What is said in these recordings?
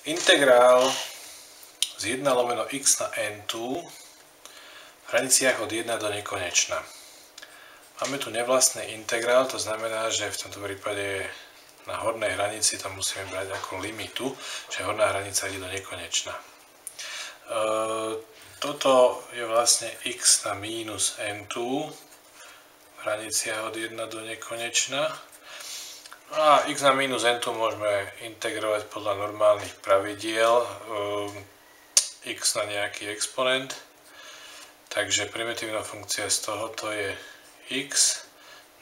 Integrál z 1 lomeno x na n tu v hraniciach od 1 do nekonečna. Máme tu nevlastný integrál, to znamená, že v tomto prípade na hornej hranici to musíme brať ako limitu, že horná hranica ide do nekonečna. Toto je vlastne x na mínus n tu v hraniciach od 1 do nekonečna. A x na mínus n tu môžeme integrovať podľa normálnych pravidiel x na nejaký exponent. Takže primitívna funkcia z tohoto je x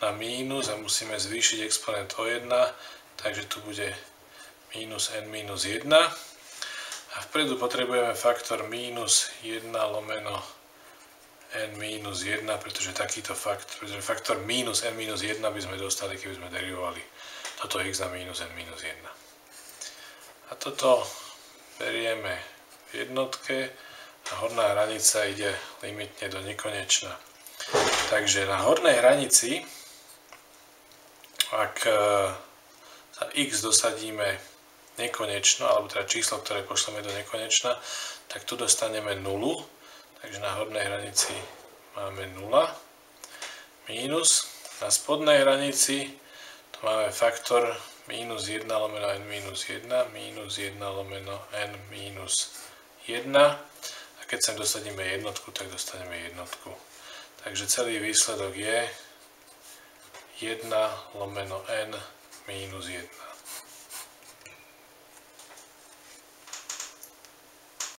na mínus a musíme zvýšiť exponent o 1, takže tu bude mínus n minus 1. A vpredu potrebujeme faktor mínus 1 lomeno n minus 1, pretože faktor mínus n minus 1 by sme dostali, keby sme derivovali toto x na mínus n minus 1. A toto berieme v jednotke a horná hranica ide limitne do nekonečna. Takže na hornej hranici, ak sa x dosadíme nekonečno, alebo teda číslo, ktoré pošleme do nekonečna, tak tu dostaneme 0. Takže na hornej hranici máme 0. Mínus. Na spodnej hranici tu máme faktor mínus 1 lomeno n minus 1, mínus 1 lomeno n minus 1. A keď sem dosadíme jednotku, tak dostaneme jednotku. Takže celý výsledok je 1 lomeno n minus 1.